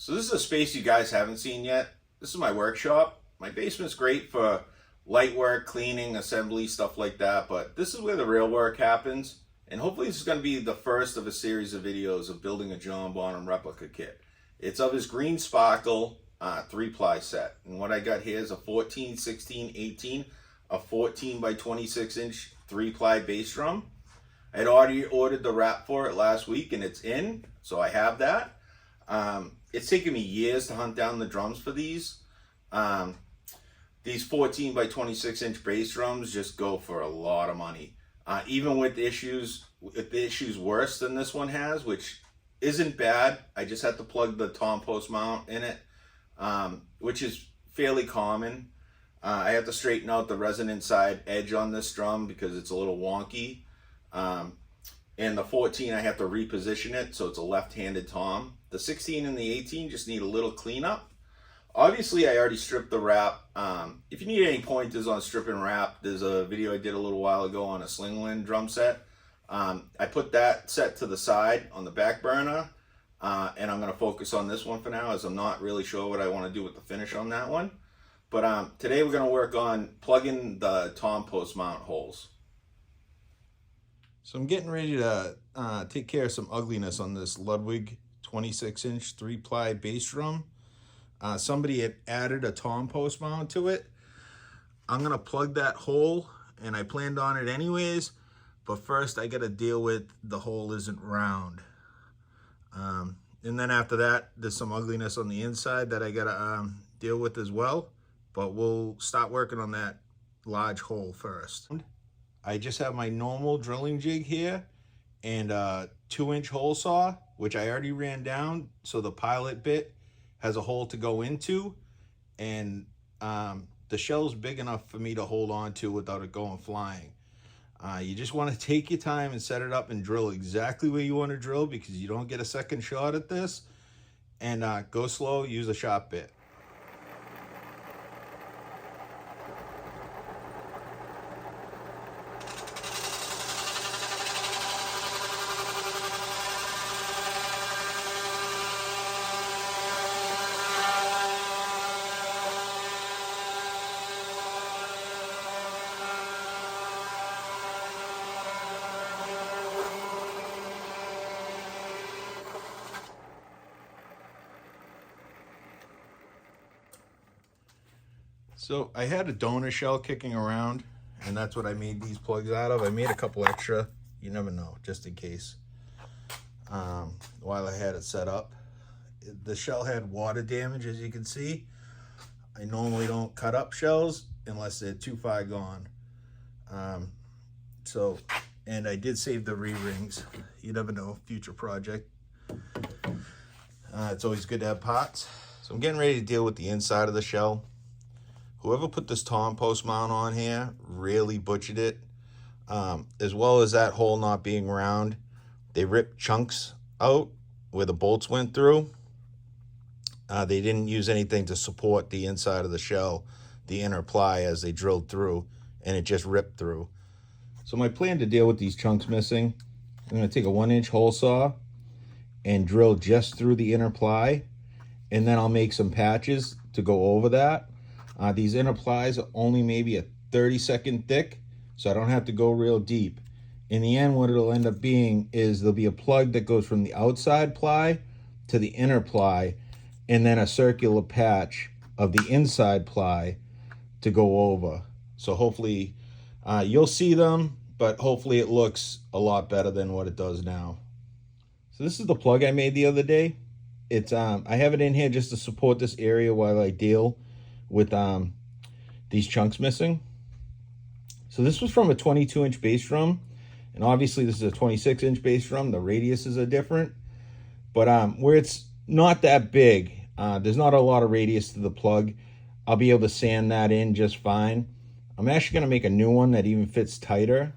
So this is a space you guys haven't seen yet. This is my workshop. My basement's great for light work, cleaning, assembly, stuff like that, but this is where the real work happens. And hopefully this is going to be the first of a series of videos of building a John Bonham replica kit. It's of his green sparkle 3-ply set. And what I got here is a 14, 16, 18, a 14 by 26 inch 3-ply bass drum. I had already ordered the wrap for it last week and it's in, so I have that. It's taken me years to hunt down the drums for these. These 14 by 26 inch bass drums just go for a lot of money. Even with issues worse than this one has, which isn't bad. I just had to plug the tom post mount in it, which is fairly common. I have to straighten out the resonant side edge on this drum because it's a little wonky. And the 14, I have to reposition it so it's a left-handed tom. The 16 and the 18 just need a little cleanup. Obviously, I already stripped the wrap. If you need any pointers on stripping wrap, there's a video I did a little while ago on a Slingland drum set. I put that set to the side on the back burner, and I'm going to focus on this one for now, as I'm not really sure what I want to do with the finish on that one. But today we're going to work on plugging the tom post mount holes. So I'm getting ready to take care of some ugliness on this Ludwig 26-inch 3-ply bass drum. Somebody had added a tom post mount to it. I'm gonna plug that hole, and I planned on it anyways, but first I gotta deal with the hole isn't round. And then after that, there's some ugliness on the inside that I gotta deal with as well, but we'll start working on that large hole first. I just have my normal drilling jig here and a 2-inch hole saw, which I already ran down, so the pilot bit has a hole to go into, and the shell's big enough for me to hold on to without it going flying. You just want to take your time and set it up and drill exactly where you want to drill, because you don't get a second shot at this. And go slow, use a sharp bit. So I had a donor shell kicking around, and that's what I made these plugs out of. I made a couple extra, you never know, just in case, while I had it set up. The shell had water damage, as you can see. I normally don't cut up shells unless they're too far gone. And I did save the re-rings. You never know, future project. It's always good to have parts. So I'm getting ready to deal with the inside of the shell. Whoever put this tom post mount on here really butchered it. As well as that hole not being round, they ripped chunks out where the bolts went through. They didn't use anything to support the inside of the shell, the inner ply, as they drilled through, and it just ripped through. So my plan to deal with these chunks missing, I'm going to take a 1-inch hole saw and drill just through the inner ply, and then I'll make some patches to go over that. These inner plies are only maybe a 30-second thick, so I don't have to go real deep. In the end, what it'll end up being is there'll be a plug that goes from the outside ply to the inner ply, and then a circular patch of the inside ply to go over. So hopefully you'll see them, but hopefully it looks a lot better than what it does now. So this is the plug I made the other day. It's I have it in here just to support this area while I deal with these chunks missing. So this was from a 22-inch bass drum, and obviously this is a 26-inch bass drum. The radiuses are different, but where it's not that big, there's not a lot of radius to the plug. I'll be able to sand that in just fine. I'm actually going to make a new one that even fits tighter.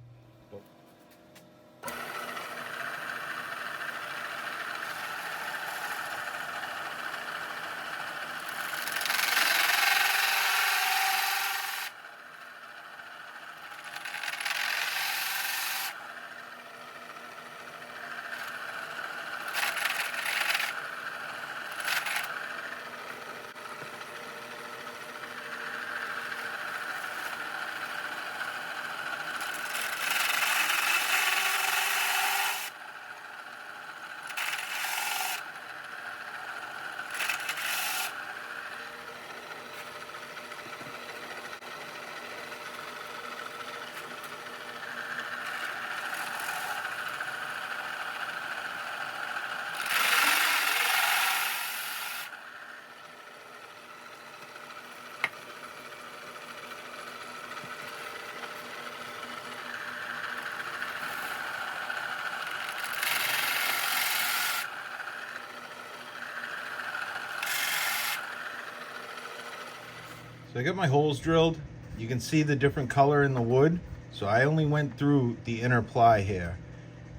So I got my holes drilled. You can see the different color in the wood. So I only went through the inner ply here.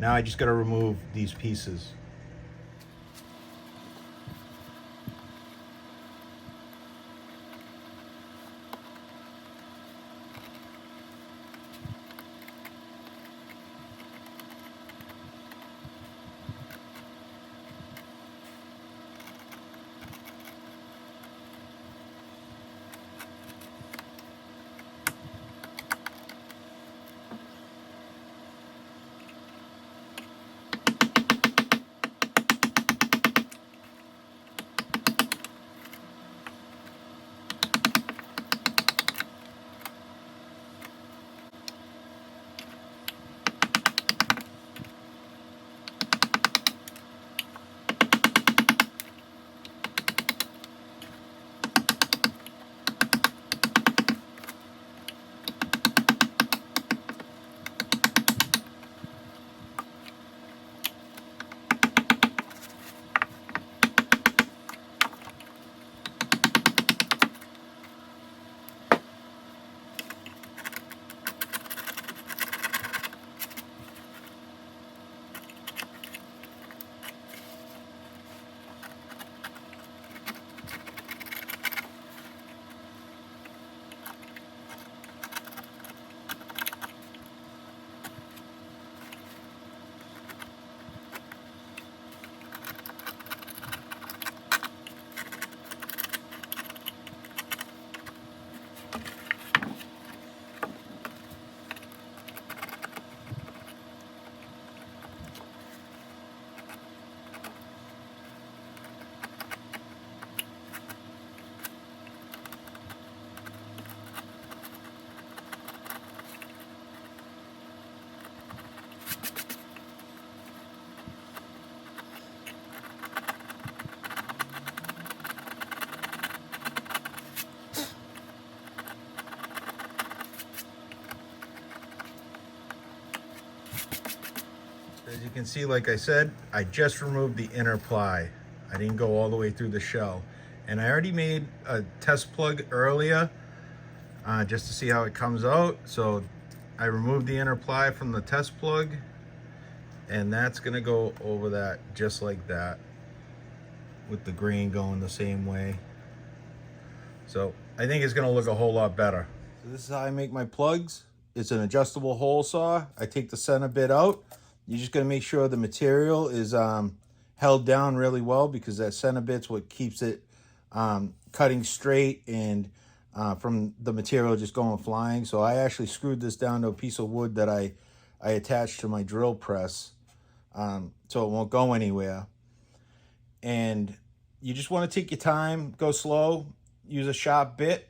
Now I just got to remove these pieces. As you can see, like I said, I just removed the inner ply. I didn't go all the way through the shell. And I already made a test plug earlier just to see how it comes out. So I removed the inner ply from the test plug, and that's gonna go over that just like that, with the grain going the same way. So I think it's gonna look a whole lot better. So this is how I make my plugs. It's an adjustable hole saw. I take the center bit out. You're just gonna make sure the material is held down really well, because that center bit's what keeps it cutting straight and from the material just going flying. So I actually screwed this down to a piece of wood that I attached to my drill press, so it won't go anywhere. And you just want to take your time, go slow, use a sharp bit.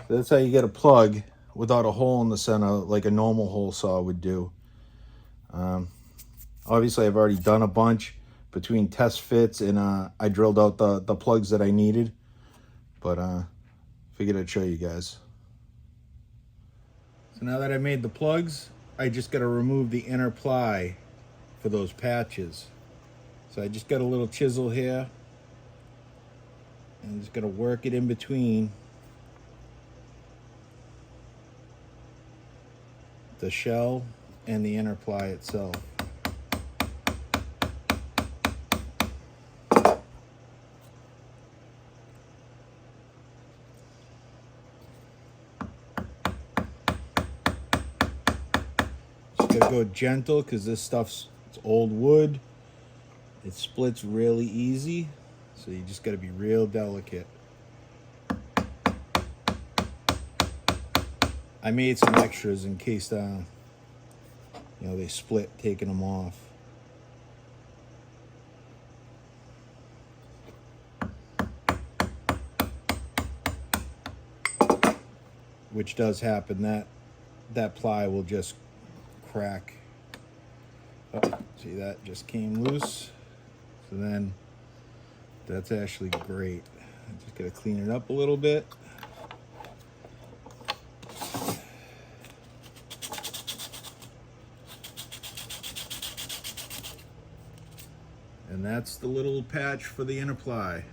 So that's how you get a plug without a hole in the center, like a normal hole saw would do. Obviously, I've already done a bunch between test fits, and I drilled out the plugs that I needed. But figured I'd show you guys. So now that I made the plugs, I just got to remove the inner ply for those patches. So I just got a little chisel here, and I'm just going to work it in between the shell and the inner ply itself. Just gotta go gentle, because this stuff's old wood. It splits really easy, so you just gotta be real delicate. I made some extras in case you know, they split taking them off. Which does happen. That ply will just crack. Oh, see, that just came loose. So then that's actually great. I'm just gonna clean it up a little bit. And that's the little patch for the inner ply.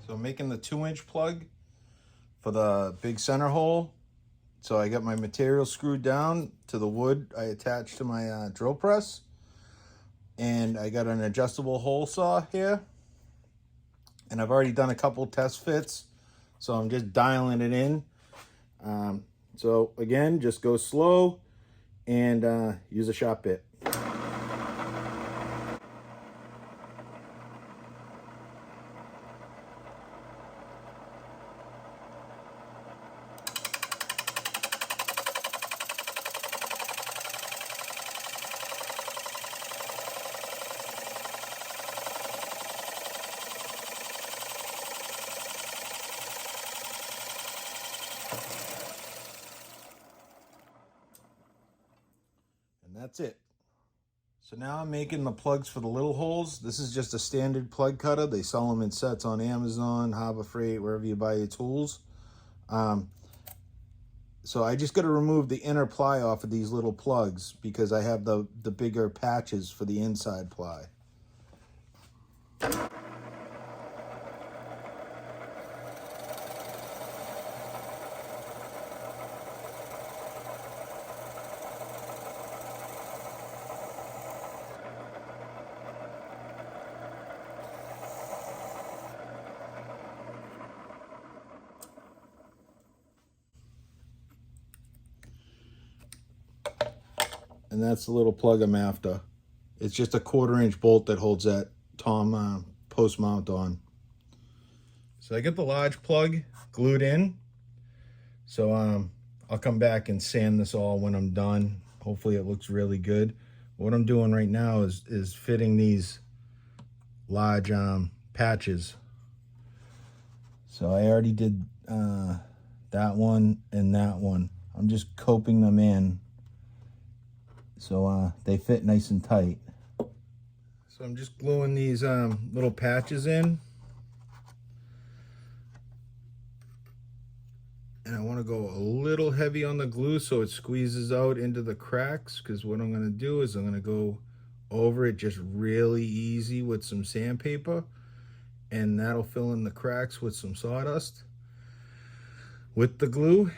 So I'm making the 2-inch plug for the big center hole. So I got my material screwed down to the wood I attached to my drill press. And I got an adjustable hole saw here. And I've already done a couple test fits. So I'm just dialing it in. So again, just go slow and use a shop bit. And that's it. So now I'm making the plugs for the little holes. This is just a standard plug cutter. They sell them in sets on Amazon, Harbor Freight, wherever you buy your tools. So I just got to remove the inner ply off of these little plugs because I have the bigger patches for the inside ply. And that's the little plug I'm after. It's just a 1/4-inch bolt that holds that tom post mount on. So I get the large plug glued in. So I'll come back and sand this all when I'm done. Hopefully it looks really good. What I'm doing right now is fitting these large patches. So I already did that one and that one. I'm just coping them in so they fit nice and tight. So I'm just gluing these little patches in. And I want to go a little heavy on the glue so it squeezes out into the cracks, because what I'm going to do is I'm going to go over it just really easy with some sandpaper, and that'll fill in the cracks with some sawdust with the glue.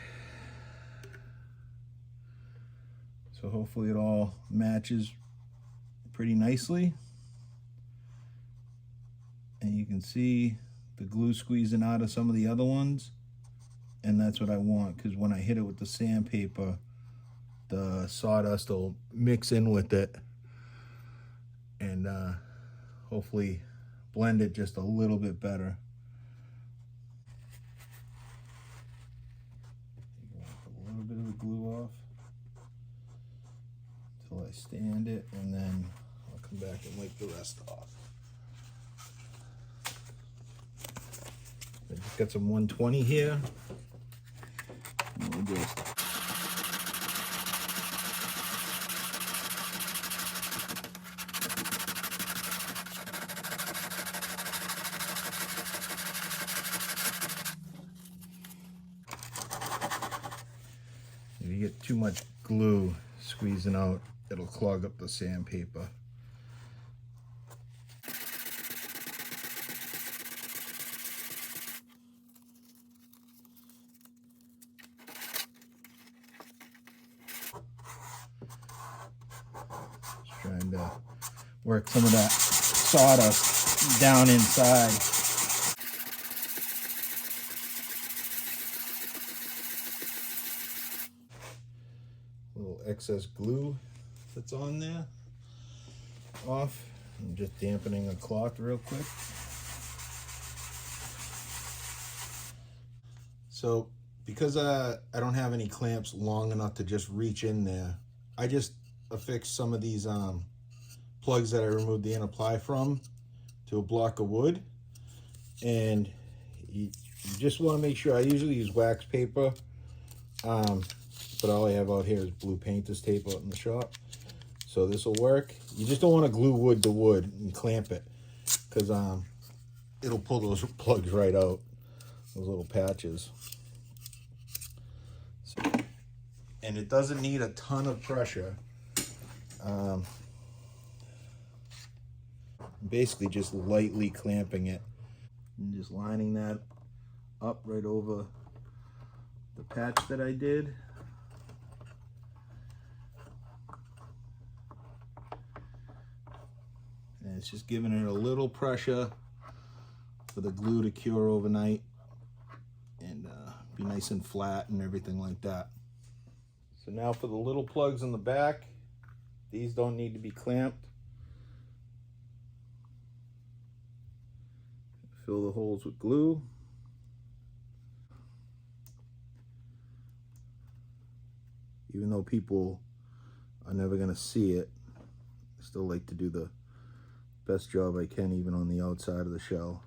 So hopefully it all matches pretty nicely. And you can see the glue squeezing out of some of the other ones. And that's what I want, because when I hit it with the sandpaper, the sawdust will mix in with it and hopefully blend it just a little bit better. Put a little bit of the glue off until I stand it, and then I'll come back and wipe the rest off. I just got some 120 here. We'll just if you get too much glue squeezing out, it'll clog up the sandpaper. Just trying to work some of that sawdust down inside. Little excess glue that's on there off. I'm just dampening a cloth real quick. So Because I don't have any clamps long enough to just reach in there, I just affixed some of these plugs that I removed the inner ply from to a block of wood. And you just want to make sure, I usually use wax paper, but all I have out here is blue painter's tape out in the shop. So this will work. You just don't want to glue wood to wood and clamp it, because it'll pull those plugs right out, those little patches. So, and it doesn't need a ton of pressure. Basically just lightly clamping it and just lining that up right over the patch that I did. And it's just giving it a little pressure for the glue to cure overnight and be nice and flat and everything like that. So now for the little plugs in the back, these don't need to be clamped. Fill the holes with glue. Even though people are never going to see it, I still like to do the best job I can even on the outside of the shell.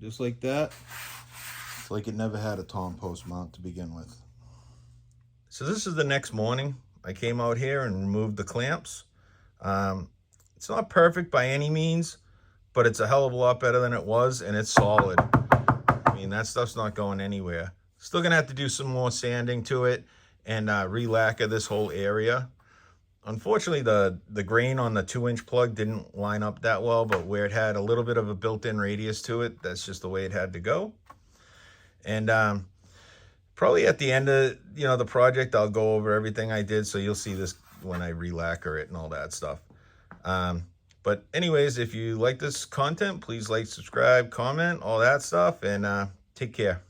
Just like that. It's like it never had a tom post mount to begin with. So this is the next morning. I came out here and removed the clamps. It's not perfect by any means, but it's a hell of a lot better than it was, and it's solid. I mean, that stuff's not going anywhere. Still gonna have to do some more sanding to it and re-lacquer this whole area. Unfortunately, the grain on the 2-inch plug didn't line up that well, but where it had a little bit of a built-in radius to it, that's just the way it had to go. And probably at the end of the project, I'll go over everything I did, so you'll see this when I re-lacquer it and all that stuff. But anyways, if you like this content, please like, subscribe, comment, all that stuff, and take care.